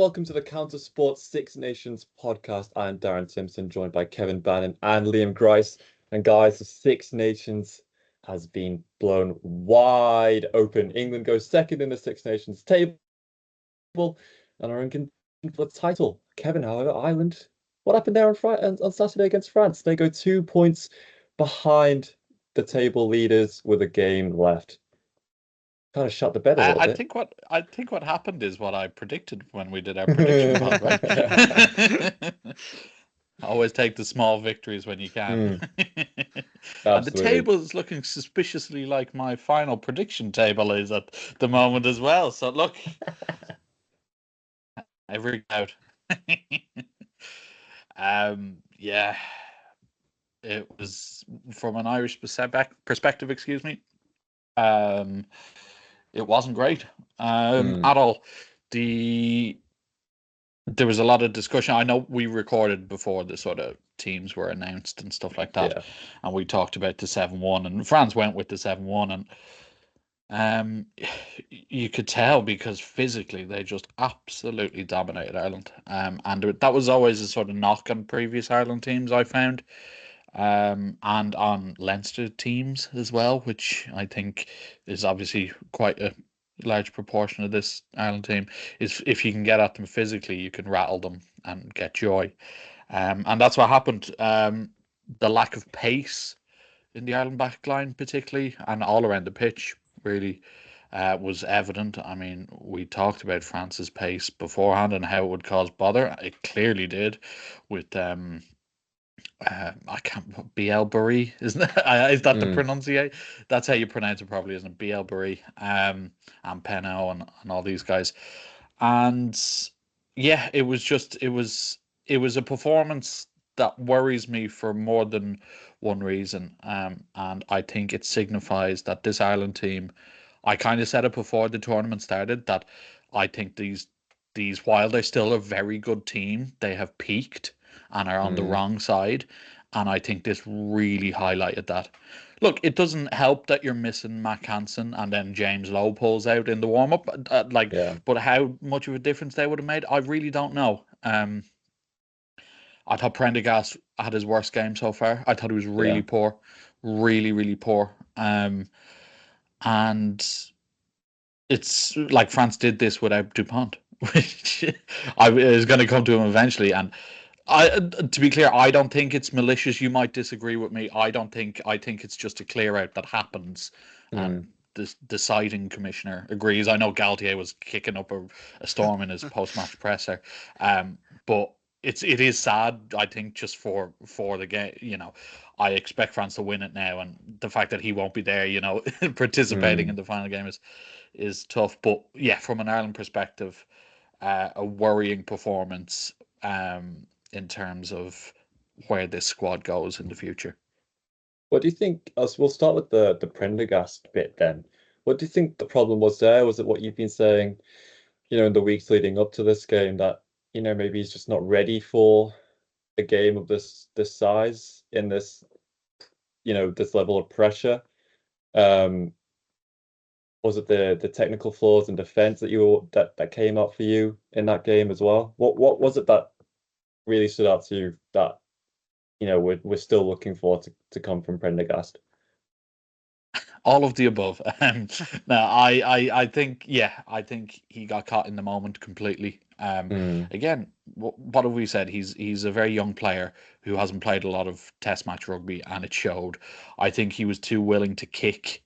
welcome to the Counter Sports Six Nations podcast. I'm Darren Timson, joined by Kevin Bannon and Liam Grice. And guys, the Six Nations has been blown wide open. England goes second in the Six Nations table and are in contention for the title. Kevin, however, Ireland, what happened there on Saturday against France? They go 2 points behind the table leaders with a game left. Kind of shut the bed a little bit. I think what happened is what I predicted when we did our prediction pod, right? Always take the small victories when you can. And the table is looking suspiciously like my final prediction table is at the moment as well. So look, I rigged out. Yeah, it was from an Irish perspective. Excuse me. It wasn't great at all. There was a lot of discussion. I know we recorded before the sort of teams were announced and stuff like that, and we talked about the 7-1, and France went with the 7-1, and you could tell because physically they just absolutely dominated Ireland. And that was always a sort of knock on previous Ireland teams I found. And on Leinster teams as well, which I think is obviously quite a large proportion of this Ireland team, is if you can get at them physically, you can rattle them and get joy. And that's what happened. The lack of pace in the Ireland back line, particularly, and all around the pitch, really was evident. I mean, we talked about France's pace beforehand and how it would cause bother. It clearly did with I can't BL Bury, isn't it? Is that the pronunciation? That's how you pronounce it, probably, isn't it? BL Bury, and Penno and all these guys, and yeah, it was a performance that worries me for more than one reason, and I think it signifies that this Ireland team. I kind of said it before the tournament started that I think these while they're still a very good team, they have peaked and are on the wrong side. And I think this really highlighted that. Look, it doesn't help that you're missing Mac Hansen and then James Lowe pulls out in the warm up. But how much of a difference they would have made, I really don't know. I thought Prendergast had his worst game so far. I thought he was really poor, really, really poor. And it's like France did this without Dupont, which I was going to come to him eventually. And to be clear, I don't think it's malicious. You might disagree with me. I think it's just a clear out that happens, and the deciding commissioner agrees. I know Galtier was kicking up a storm in his post match presser, but it is sad. I think just for the game, I expect France to win it now, and the fact that he won't be there, participating in the final game is tough. But yeah, from an Ireland perspective, a worrying performance. In terms of where this squad goes in the future. What do you think? We'll start with the Prendergast bit then. What do you think the problem was there? Was it what you've been saying, in the weeks leading up to this game, that maybe he's just not ready for a game of this size in this this level of pressure? Was it the technical flaws in defense that came up for you in that game as well? What was it that really stood out to you that we're still looking for to come from Prendergast? All of the above. No, I think he got caught in the moment completely. Again, what have we said? He's a very young player who hasn't played a lot of Test match rugby, and it showed. I think he was too willing to kick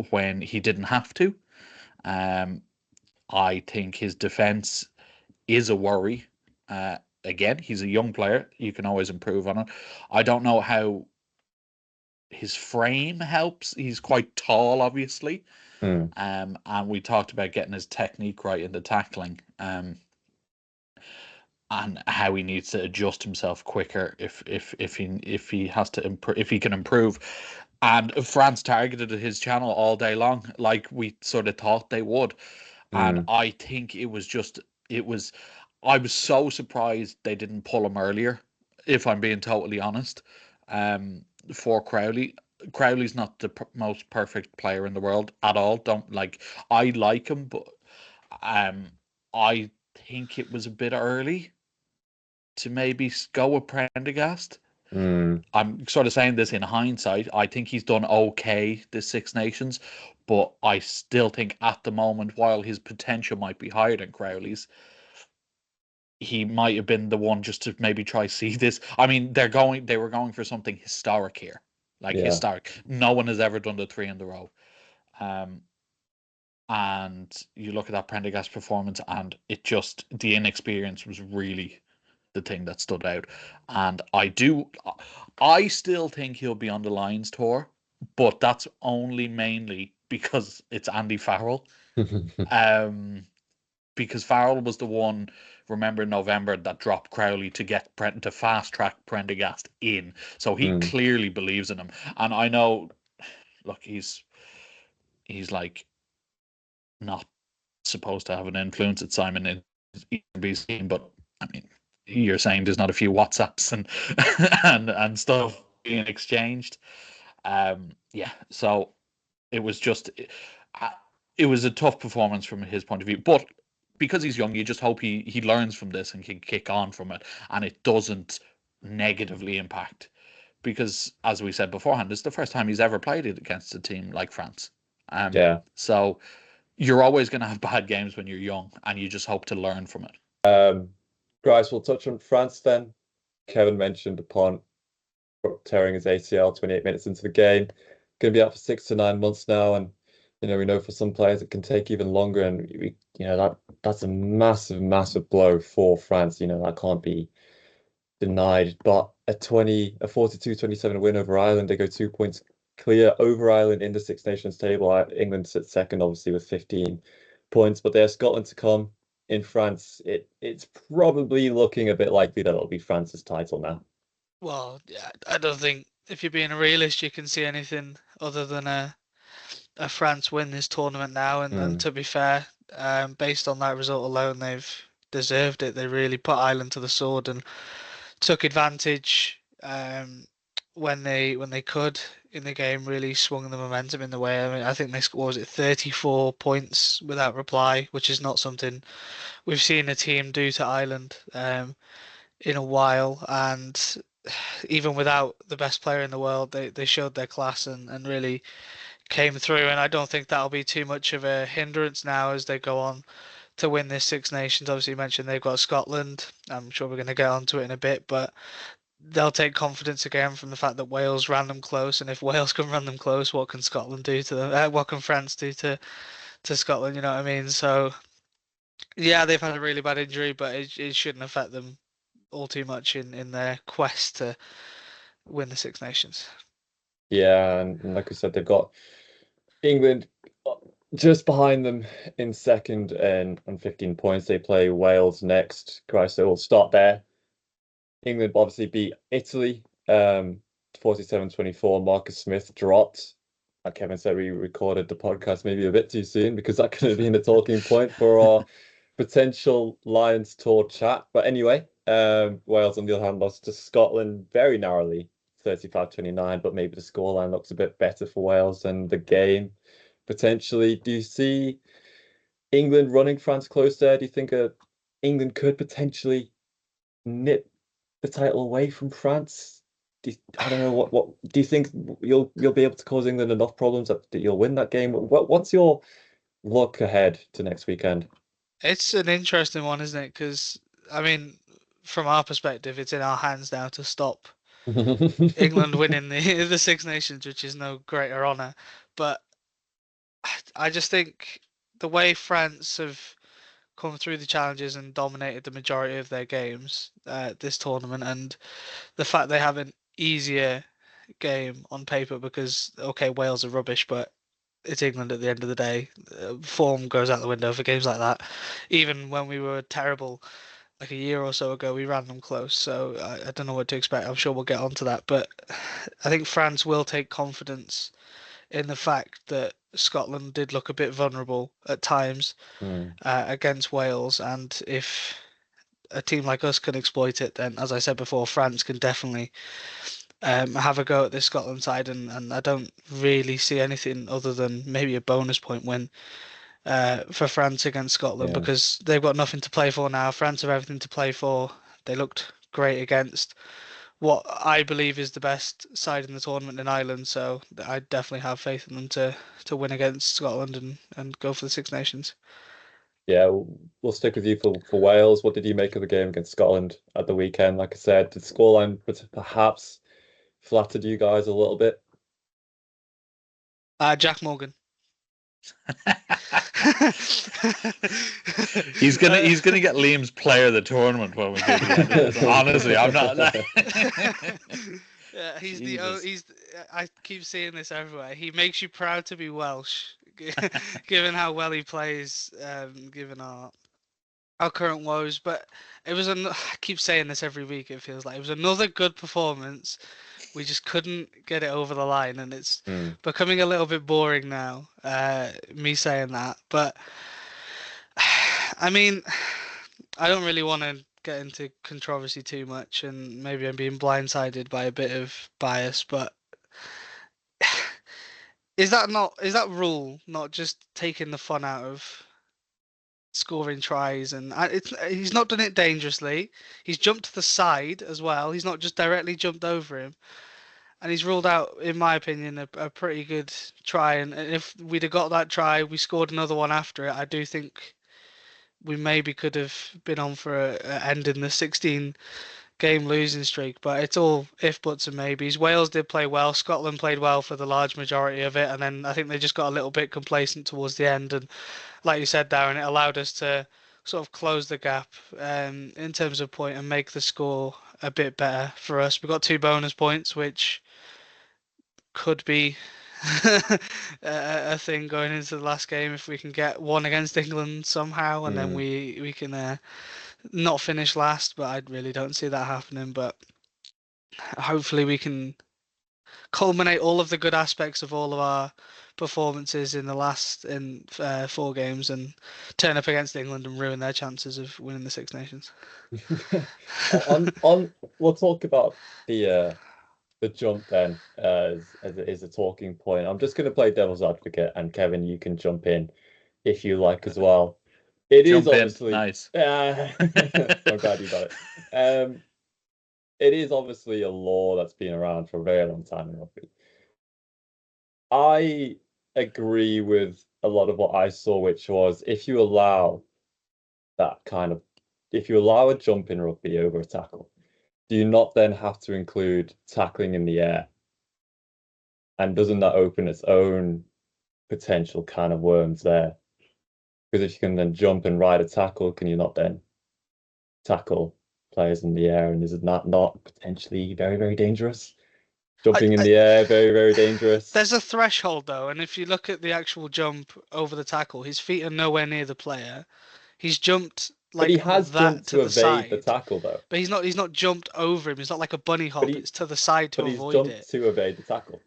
when he didn't have to. I think his defense is a worry. Again, he's a young player. You can always improve on it. I don't know how his frame helps. He's quite tall, obviously. And we talked about getting his technique right in the tackling. And how he needs to adjust himself quicker if he has to improve, if he can improve. And France targeted his channel all day long, like we sort of thought they would. And I think it was. I was so surprised they didn't pull him earlier, if I'm being totally honest. For Crowley. Crowley's not the most perfect player in the world at all. I like him, but I think it was a bit early to maybe go with Prendergast. I'm sort of saying this in hindsight. I think he's done okay this Six Nations, but I still think at the moment, while his potential might be higher than Crowley's, he might have been the one just to maybe try see this. I mean, they were going for something historic here, like historic. No one has ever done the three in a row. And you look at that Prendergast performance, and the inexperience was really the thing that stood out. And I still think he'll be on the Lions tour, but that's only mainly because it's Andy Farrell. Because Farrell was the one, remember in November, that dropped Crowley to fast track Prendergast in. So he clearly believes in him. And I know, look, he's like not supposed to have an influence at Simon in ERB's team, but I mean, you're saying there's not a few WhatsApps and and stuff being exchanged. Yeah, so it was it was a tough performance from his point of view, but because he's young, you just hope he learns from this and can kick on from it, and it doesn't negatively impact. Because as we said beforehand, it's the first time he's ever played it against a team like France. So you're always going to have bad games when you're young, and you just hope to learn from it. Grice, we'll touch on France then. Kevin mentioned upon tearing his ACL 28 minutes into the game. Going to be out for 6 to 9 months now, and we know for some players it can take even longer, and that's a massive blow for France. That can't be denied. But a 42-27 win over Ireland, they go 2 points clear over Ireland in the Six Nations table. England sits second, obviously, with 15 points, but there's Scotland to come. In France, it's probably looking a bit likely that it'll be France's title now. Well, yeah, I don't think if you're being a realist, you can see anything other than a France win this tournament now. And to be fair, based on that result alone, they've deserved it. They really put Ireland to the sword and took advantage when they could in the game. Really swung the momentum in the way. I mean, I think they scored 34 points without reply, which is not something we've seen a team do to Ireland in a while. And even without the best player in the world, they showed their class and really came through. And I don't think that'll be too much of a hindrance now as they go on to win this Six Nations. Obviously, you mentioned they've got Scotland. I'm sure we're going to get onto it in a bit, but they'll take confidence again from the fact that Wales ran them close. And if Wales can run them close, what can Scotland do to them? What can France do to Scotland? You know what I mean? So yeah, they've had a really bad injury, but it shouldn't affect them all too much in their quest to win the Six Nations. Yeah, and like I said, they've got England just behind them in second and on 15 points. They play Wales next. Christ, so we'll start there. England obviously beat Italy 47-24. Marcus Smith dropped. Like Kevin said, we recorded the podcast maybe a bit too soon because that could have been a talking point for our potential Lions tour chat. But anyway, Wales on the other hand lost to Scotland very narrowly, 35-29, but maybe the scoreline looks a bit better for Wales than the game potentially. Do you see England running France close there? Do you think England could potentially nip the title away from France? I don't know what do you think you'll be able to cause England enough problems that you'll win that game? What's your look ahead to next weekend? It's an interesting one, isn't it? Because I mean, from our perspective, it's in our hands now to stop England winning the Six Nations, which is no greater honour. But I just think the way France have come through the challenges and dominated the majority of their games this tournament, and the fact they have an easier game on paper because, okay, Wales are rubbish, but it's England at the end of the day. Form goes out the window for games like that. Even when we were terrible like a year or so ago, we ran them close. So I don't know what to expect. I'm sure we'll get onto that. But I think France will take confidence in the fact that Scotland did look a bit vulnerable at times against Wales. And if a team like us can exploit it, then, as I said before, France can definitely have a go at this Scotland side. And I don't really see anything other than maybe a bonus point win for France against Scotland because they've got nothing to play for now. France have everything to play for. They looked great against what I believe is the best side in the tournament in Ireland. So I definitely have faith in them to win against Scotland and go for the Six Nations. Yeah, we'll stick with you for Wales. What did you make of the game against Scotland at the weekend? Like I said, the scoreline perhaps flattered you guys a little bit. Jack Morgan. he's gonna get Liam's player of the tournament when we do it. Honestly, I'm not. Yeah, I keep seeing this everywhere. He makes you proud to be Welsh, given how well he plays, given our current woes. But it was I keep saying this every week. It feels like it was another good performance. We just couldn't get it over the line, and it's becoming a little bit boring now. Me saying that, but I mean, I don't really want to get into controversy too much, and maybe I'm being blindsided by a bit of bias, but is that rule not just taking the fun out of scoring tries? And he's not done it dangerously. He's jumped to the side as well. He's not just directly jumped over him. And he's ruled out, in my opinion, a pretty good try. And if we'd have got that try, we scored another one after it, I do think we maybe could have been on for a ending the 16-game losing streak. But it's all if, buts, and maybes. Wales did play well. Scotland played well for the large majority of it. And then I think they just got a little bit complacent towards the end. And like you said, Darren, it allowed us to sort of close the gap in terms of point and make the score a bit better for us. We got 2 bonus points, which could be a thing going into the last game if we can get one against England somehow, and then we can not finish last. But I really don't see that happening. But hopefully we can culminate all of the good aspects of all of our performances in the last 4 games and turn up against England and ruin their chances of winning the Six Nations. We'll talk about the jump then as it is a talking point. I'm just going to play devil's advocate, and Kevin, you can jump in if you like as well. It is obviously nice. I'm glad you got it. It is obviously a law that's been around for a very long time in rugby. I agree with a lot of what I saw, which was if you allow a jump in rugby over a tackle, do you not then have to include tackling in the air? And doesn't that open its own potential can of worms there? Because if you can then jump and ride a tackle, can you not then tackle players in the air? And is it not potentially very, very dangerous? Jumping in the air, very, very dangerous. There's a threshold though, and if you look at the actual jump over the tackle, his feet are nowhere near the player. He's jumped but he has jumped to evade the tackle though. But he's not jumped over him. It's not like a bunny hop. It's to the side to avoid it. But he's jumped to evade the tackle.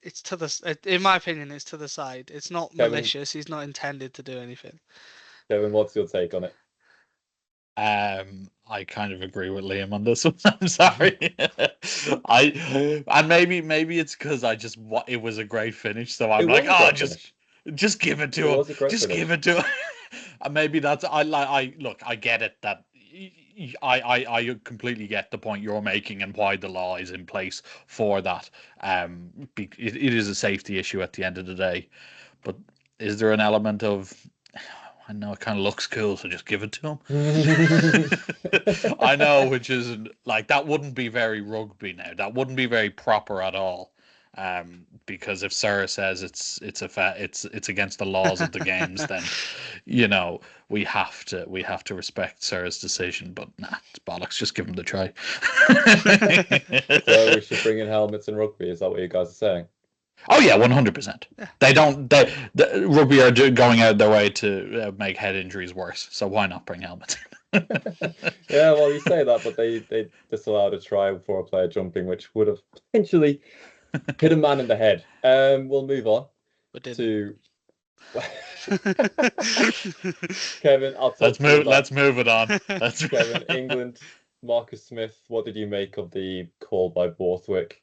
It's to the, in my opinion, it's to the side. It's not malicious. He's not intended to do anything. Kevin, what's your take on it? I kind of agree with Liam on this one. I'm sorry. And maybe it's because it was a great finish, so I'm like, just give it to him. Just give it to him. And maybe that's I get it that I completely get the point you're making and why the law is in place for that. It is a safety issue at the end of the day, but is there an element of, I know it kind of looks cool, so just give it to him. I know, which isn't like, that wouldn't be very rugby now. That wouldn't be very proper at all. Because if Sarah says it's against the laws of the games, then we have to respect Sarah's decision. But nah, it's bollocks. Just give him the try. So we should bring in helmets in rugby. Is that what you guys are saying? Oh yeah, 100%. They don't. The rugby are going out their way to make head injuries worse. So why not bring helmets? Yeah, well, you say that, but they disallowed a try for a player jumping, which would have potentially hit a man in the head. We'll move on to Kevin. Let's move it on. Kevin, England, Marcus Smith. What did you make of the call by Borthwick?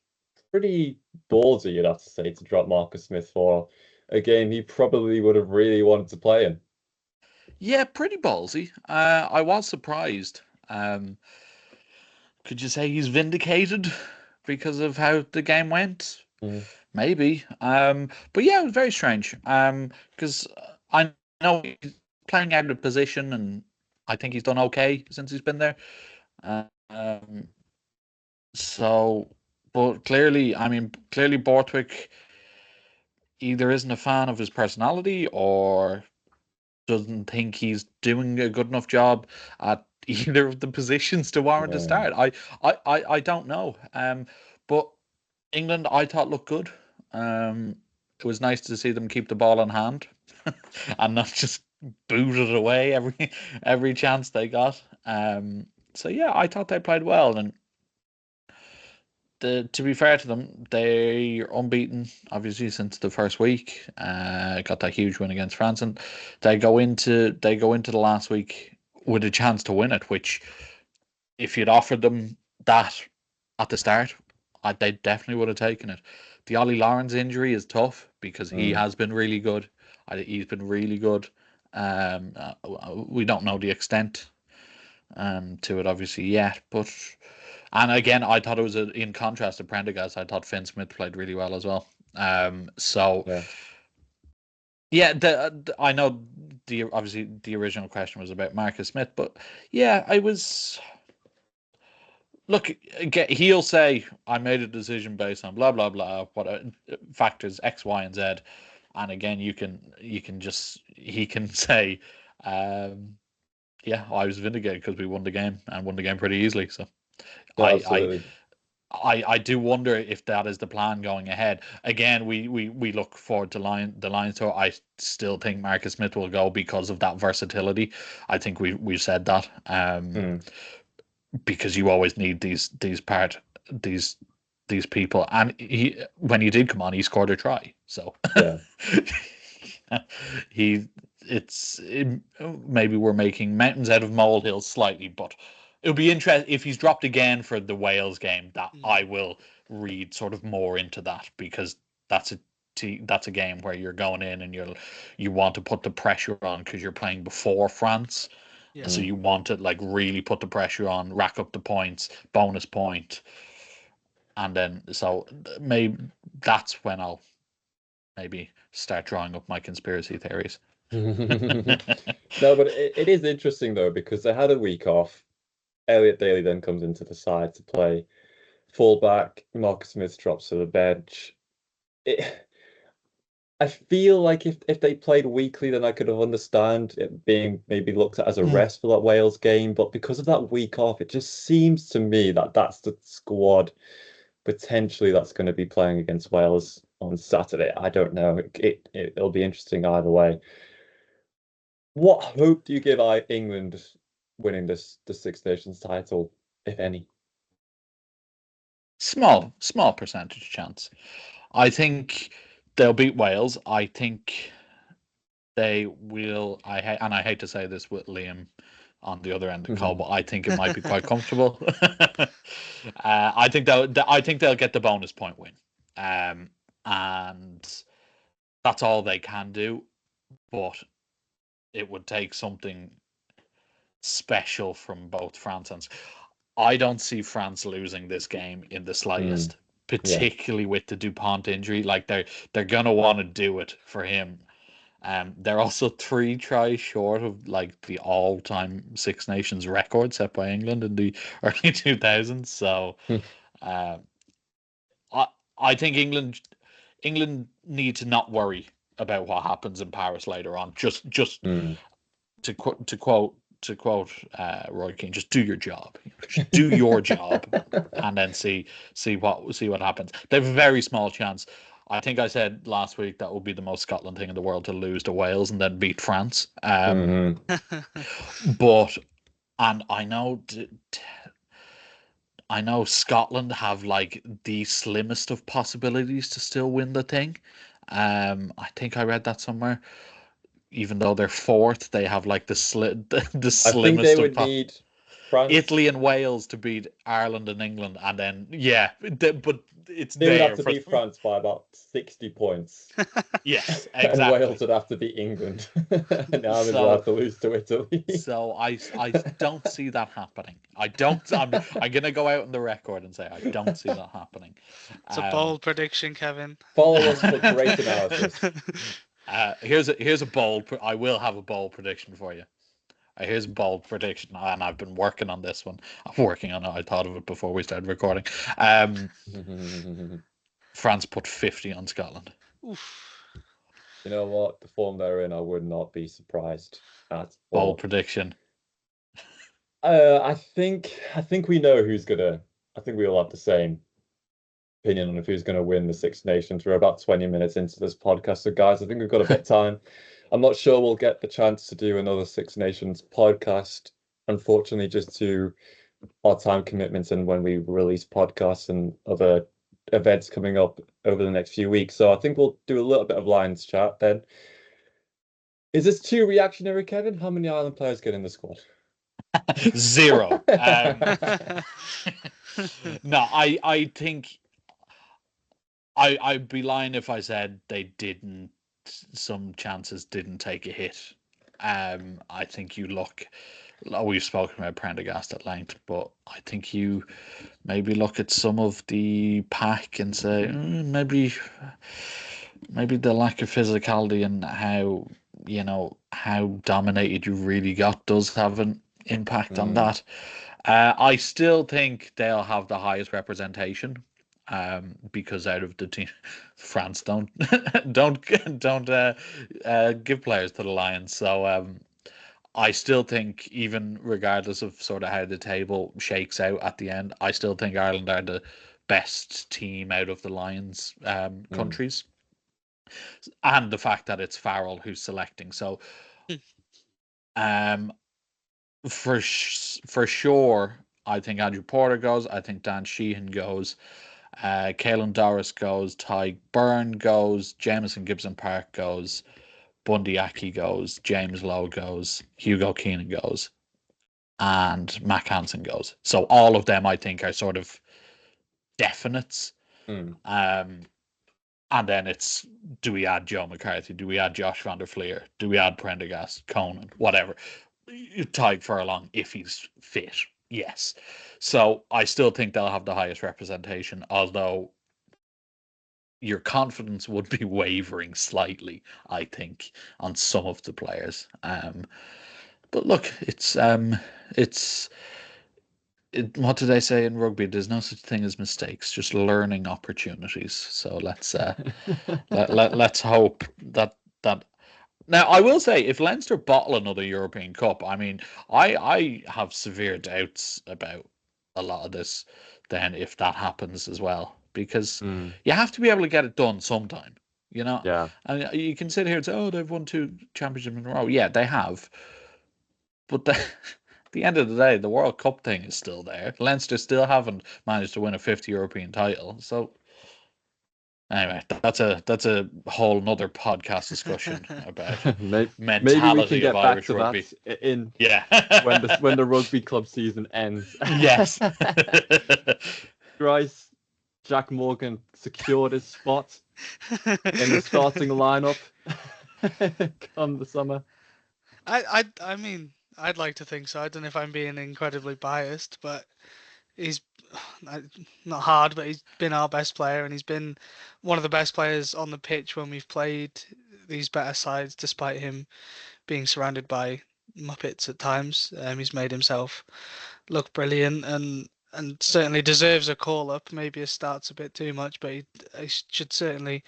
Pretty ballsy, you'd have to say, to drop Marcus Smith for a game he probably would have really wanted to play in. Yeah, pretty ballsy. I was surprised. Could you say he's vindicated because of how the game went? Mm. Maybe. But yeah, it was very strange. Because I know he's playing out of position, and I think he's done okay since he's been there. Um, so, but clearly, clearly Borthwick either isn't a fan of his personality or doesn't think he's doing a good enough job at either of the positions to warrant a start. I don't know. But England, I thought looked good. It was nice to see them keep the ball in hand and not just boot it away every chance they got. So yeah, I thought they played well, and to be fair to them, they're unbeaten obviously since the first week. Got that huge win against France, and they go into the last week with a chance to win it. Which, if you'd offered them that at the start, they definitely would have taken it. The Ollie Lawrence injury is tough because he has been really good. He's been really good. We don't know the extent to it obviously yet, but. And again, I thought it was in contrast to Prendergast. I thought Finn Smith played really well as well. I know obviously the original question was about Marcus Smith, but yeah, I was. Look, he'll say I made a decision based on blah blah blah, what factors X, Y, and Z, and again, he can say, yeah, I was vindicated because we won the game and won the game pretty easily. So. Absolutely. I do wonder if that is the plan going ahead. Again, we look forward to the Lions tour. I still think Marcus Smith will go because of that versatility. I think we've said that. Because you always need these people. And when he did come on, he scored a try. So yeah. Maybe we're making mountains out of molehills slightly, but it'll be interesting if he's dropped again for the Wales game. That I will read sort of more into that, because that's a game where you're going in and you want to put the pressure on because you're playing before France. Yeah. So you want to like really put the pressure on, rack up the points, bonus point, and then so maybe that's when I'll maybe start drawing up my conspiracy theories. No, but it is interesting though, because they had a week off. Elliot Daly then comes into the side to play fullback. Marcus Smith drops to the bench. I feel like if they played weekly, then I could have understand it being maybe looked at as a rest for that Wales game. But because of that week off, it just seems to me that that's the squad potentially that's going to be playing against Wales on Saturday. I don't know. It'll be interesting either way. What hope do you give England winning the Six Nations title, if any? Small percentage chance. I think they'll beat Wales. I think they will. I hate to say this with Liam on the other end of the call, but I think it might be quite comfortable. I think they'll get the bonus point win, and that's all they can do. But it would take something special from both France and. I don't see France losing this game in the slightest, particularly with the Dupont injury. Like they're gonna want to do it for him. They're also 3 tries short of like the all-time Six Nations record set by England in the early 2000s. So, I think England need to not worry about what happens in Paris later on. Just to quote Roy Keane, just do your job. Just do your job, and then see what happens. They have a very small chance. I think I said last week that would be the most Scotland thing in the world to lose to Wales and then beat France. But I know Scotland have like the slimmest of possibilities to still win the thing. I think I read that somewhere. Even though they're fourth, they have like the slimmest. I think they would need Italy and Wales to beat Ireland and England, and then but it's they would there have to for beat France by about 60 points. Yes, And exactly. Wales would have to beat England, and Ireland would have to lose to Italy. So I don't see that happening. I'm gonna go out on the record and say I don't see that happening. It's a bold prediction, Kevin. Follow us for great analysis. Here's a bold. I will have a bold prediction for you. Here's a bold prediction, and I've been working on this one. I'm working on it. I thought of it before we started recording. France put 50 on Scotland. Oof. You know what? The form they're in, I would not be surprised at all. Bold prediction. I think we know who's gonna. I think we all have the same opinion on who's going to win the Six Nations. We're about 20 minutes into this podcast, so guys, I think we've got a bit of time. I'm not sure we'll get the chance to do another Six Nations podcast, unfortunately, just to our time commitments and when we release podcasts and other events coming up over the next few weeks. So I think we'll do a little bit of Lions chat then. Is this too reactionary, Kevin? How many Ireland players get in the squad? 0. No, I think I'd be lying if I said some chances didn't take a hit. I think you look, we've spoken about Prendergast at length, but I think you maybe look at some of the pack and say maybe the lack of physicality and how dominated you really got does have an impact on that. I still think they'll have the highest representation. Because out of the team, France don't give players to the Lions. So I still think, even regardless of sort of how the table shakes out at the end, I still think Ireland are the best team out of the Lions countries, and the fact that it's Farrell who's selecting. So, for sure, I think Andrew Porter goes. I think Dan Sheehan goes. Caelan Doris goes, Ty Byrne goes, Jameson Gibson Park goes, Bundy Aki goes, James Lowe goes, Hugo Keenan goes, and Mac Hansen goes. So all of them, I think, are sort of definites. And then it's, do we add Joe McCarthy? Do we add Josh van der Fleer? Do we add Prendergast, Conan, whatever? Tadhg Furlong, if he's fit. Yes. So I still think they'll have the highest representation, although your confidence would be wavering slightly, I think, on some of the players. But look, what do they say in rugby? There's no such thing as mistakes, just learning opportunities. So let's let's hope that. Now, I will say, if Leinster bottle another European Cup, I mean, I have severe doubts about a lot of this then if that happens as well, because you have to be able to get it done sometime, Yeah. And you can sit here and say, oh, they've won 2 championships in a row. Yeah, they have. But at the end of the day, the World Cup thing is still there. Leinster still haven't managed to win a 5th European title. So anyway, that's a whole nother podcast discussion about mentality maybe we can get of back Irish to rugby. That when the rugby club season ends. Yes. Grice, Jack Morgan secured his spot in the starting lineup come the summer. I mean, I'd like to think so. I don't know if I'm being incredibly biased, but he's not hard, but he's been our best player, and he's been one of the best players on the pitch when we've played these better sides, despite him being surrounded by muppets at times. He's made himself look brilliant, and certainly deserves a call up. Maybe a start's a bit too much, but he should certainly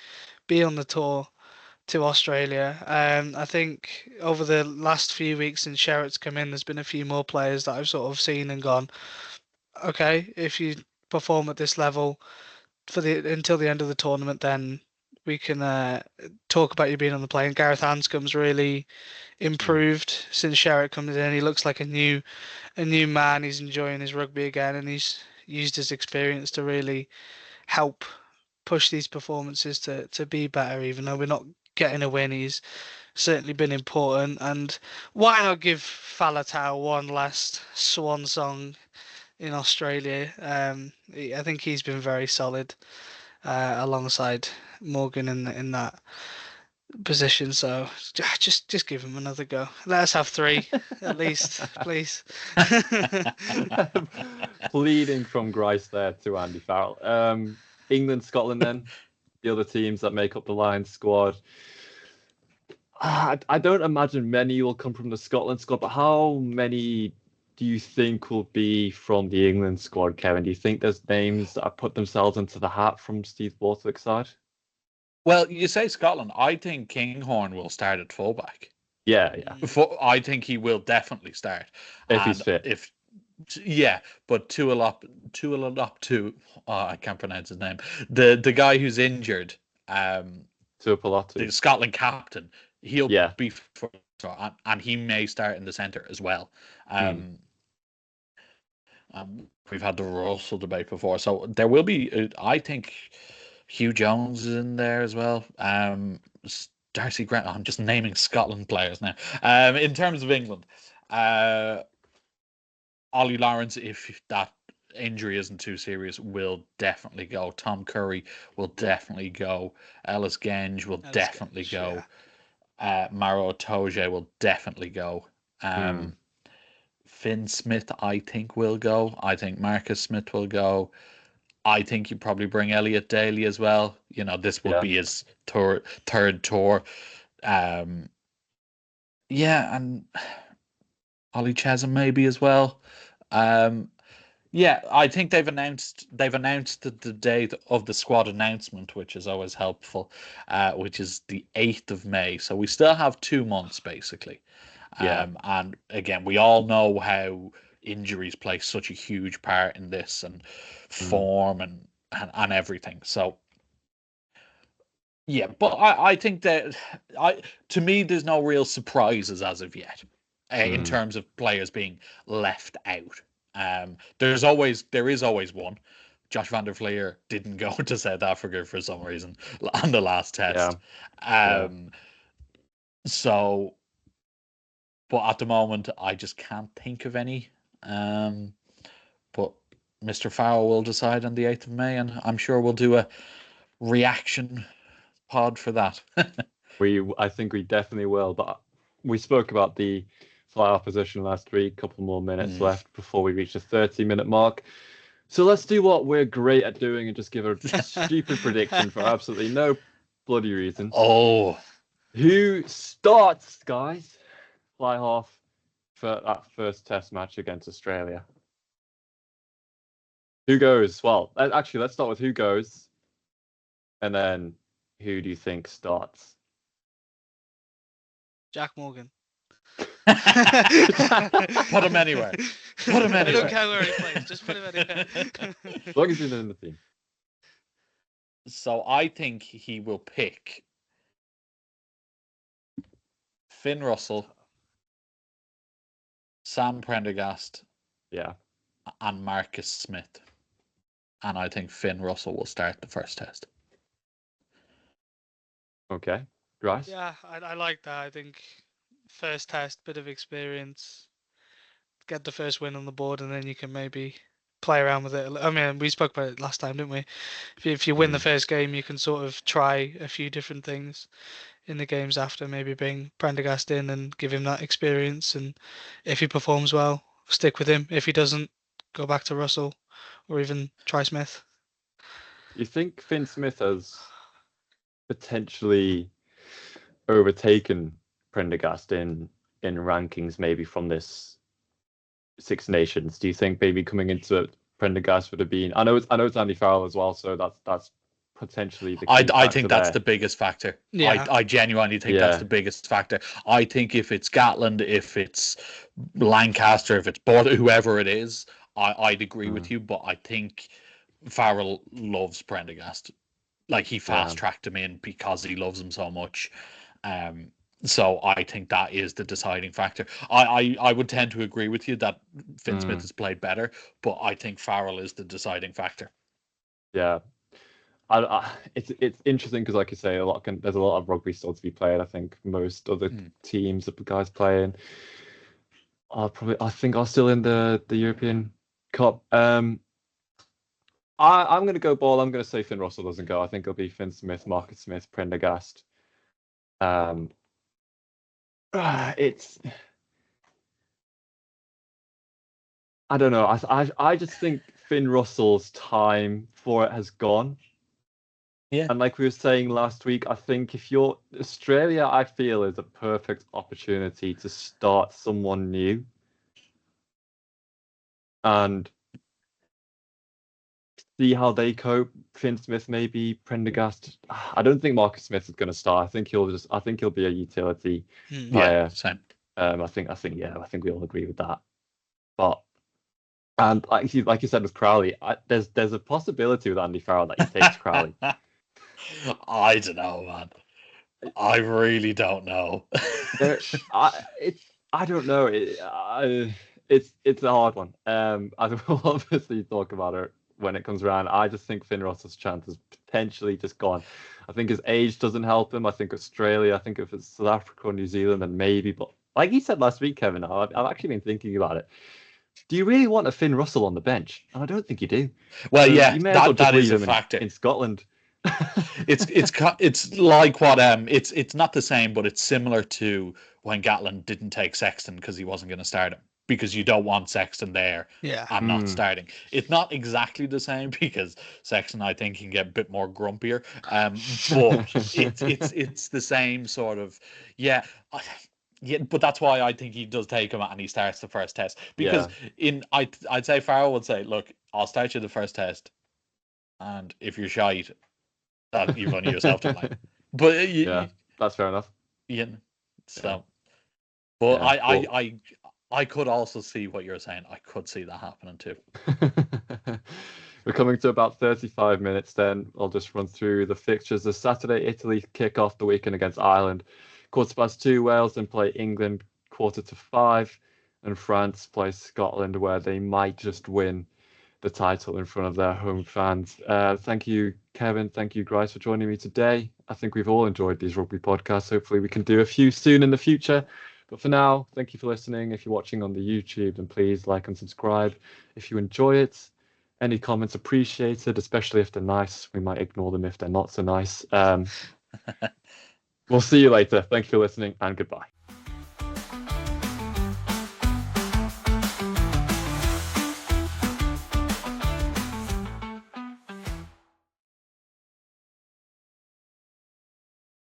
be on the tour to Australia. I think over the last few weeks since Sherritt's come in, there's been a few more players that I've sort of seen and gone, okay, if you perform at this level until the end of the tournament, then we can talk about you being on the plane. Gareth Anscombe's really improved since Sherritt comes in. He looks like a new man. He's enjoying his rugby again, and he's used his experience to really help push these performances to be better, even though we're not getting a win. He's certainly been important. And why not give Faletau one last swan song in Australia? I think he's been very solid alongside Morgan in that position. So just give him another go. Let us have 3 at least, please. Pleading from Grice there to Andy Farrell. England, Scotland, then the other teams that make up the Lions squad. I don't imagine many will come from the Scotland squad, but how many do you think will be from the England squad, Kevin? Do you think there's names that have put themselves into the hat from Steve Borthwick's side? Well, you say Scotland. I think Kinghorn will start at fullback. Yeah. I think he will definitely start. If he's fit. But Tuilalup, I can't pronounce his name. The guy who's injured, Tuilalup, the Scotland captain, he'll be for, and he may start in the centre as well. We've had the Russell debate before, so there will be. I think Hugh Jones is in there as well. Darcy Grant. I'm just naming Scotland players now. In terms of England, Ollie Lawrence, if that injury isn't too serious, will definitely go. Tom Curry will definitely go. Ellis Genge will definitely go. Yeah. Maro Itoje will definitely go. Finn Smith, I think, will go. I think Marcus Smith will go. I think you probably bring Elliot Daly as well. You know, this will be his third tour. And Ollie Chesham maybe as well. I think they've announced the date of the squad announcement, which is always helpful, which is the 8th of May. So we still have 2 months basically. And again, we all know how injuries play such a huge part in this, and form and everything. So but I think that to me there's no real surprises as of yet in terms of players being left out. There is always one. Josh van der Fleer didn't go to South Africa for some reason on the last test. So, but at the moment, I just can't think of any. But Mr. Farrell will decide on the 8th of May, and I'm sure we'll do a reaction pod for that. I think we definitely will. But we spoke about the fly-off position last week. A couple more minutes left before we reach the 30-minute mark. So let's do what we're great at doing and just give a stupid prediction for absolutely no bloody reason. Oh. Who starts, guys? Fly half for that first test match against Australia. Who goes? Well, actually, let's start with who goes. And then who do you think starts? Jack Morgan. Put him anywhere. I don't care where he plays. Just put him anywhere. As long as he's in the team. So I think he will pick Finn Russell, Sam Prendergast, and Marcus Smith. And I think Finn Russell will start the first test. Okay. Grice? Yeah, I like that. I think first test, bit of experience, get the first win on the board, and then you can maybe play around with it. I mean, we spoke about it last time, didn't we? If you win the first game, you can sort of try a few different things in the games after. Maybe bring Prendergast in and give him that experience, and if he performs well, stick with him. If he doesn't, go back to Russell, or even try Smith. You think Finn Smith has potentially overtaken Prendergast in rankings, maybe from this Six Nations? Do you think maybe coming into it, Prendergast would have been? I know it's Andy Farrell as well, so that's potentially the key I think that's the biggest factor. Yeah. I genuinely think that's the biggest factor. I think if it's Gatland, if it's Lancaster, if it's Border, whoever it is, I'd agree with you, but I think Farrell loves Prendergast. Like, he fast-tracked him in because he loves him so much. So I think that is the deciding factor. I would tend to agree with you that Finn Smith has played better, but I think Farrell is the deciding factor. Yeah. it's interesting because, like you say, there's a lot of rugby still to be played. I think most other teams, the guys playing, I think are still in the European Cup. I'm going to go ball. I'm going to say Finn Russell doesn't go. I think it'll be Finn Smith, Marcus Smith, Prendergast. I don't know. I just think Finn Russell's time for it has gone. Yeah. And like we were saying last week, I think if you're Australia, I feel is a perfect opportunity to start someone new. And see how they cope. Finn Smith, maybe Prendergast. I don't think Marcus Smith is going to start. I think he'll be a utility player. Yeah, same. I think we all agree with that. But and like you said with Crowley, there's a possibility with Andy Farrell that he takes Crowley. I don't know, man. I really don't know. I don't know. It's a hard one. I will obviously talk about it when it comes around. I just think Finn Russell's chance is potentially just gone. I think his age doesn't help him. I think Australia. I think if it's South Africa or New Zealand, then maybe. But like you said last week, Kevin, I've actually been thinking about it. Do you really want a Finn Russell on the bench? And I don't think you do. Well, yeah, you may as well that just is leave a him factor. in Scotland. It's like what it's not the same, but it's similar to when Gatland didn't take Sexton because he wasn't going to start him, because you don't want Sexton there and not starting. It's not exactly the same because Sexton, I think, can get a bit more grumpier, but it's the same sort of Yeah, but that's why I think he does take him and he starts the first test, because I'd say Farrell would say, look, I'll start you the first test, and if you're shite, you've only yourself to blame. But that's fair enough. Yeah. So, but I could also see what you're saying. I could see that happening too. We're coming to about 35 minutes then. I'll just run through the fixtures. The Saturday, Italy kick off the weekend against Ireland. 2:15, Wales then play England 4:45, and France play Scotland, where they might just win the title in front of their home fans. Thank you, Kevin. Thank you, Grice, for joining me today. I think we've all enjoyed these rugby podcasts. Hopefully we can do a few soon in the future. But for now, thank you for listening. If you're watching on the YouTube, then please like and subscribe if you enjoy it. Any comments appreciated, especially if they're nice. We might ignore them if they're not so nice. We'll see you later. Thank you for listening, and goodbye.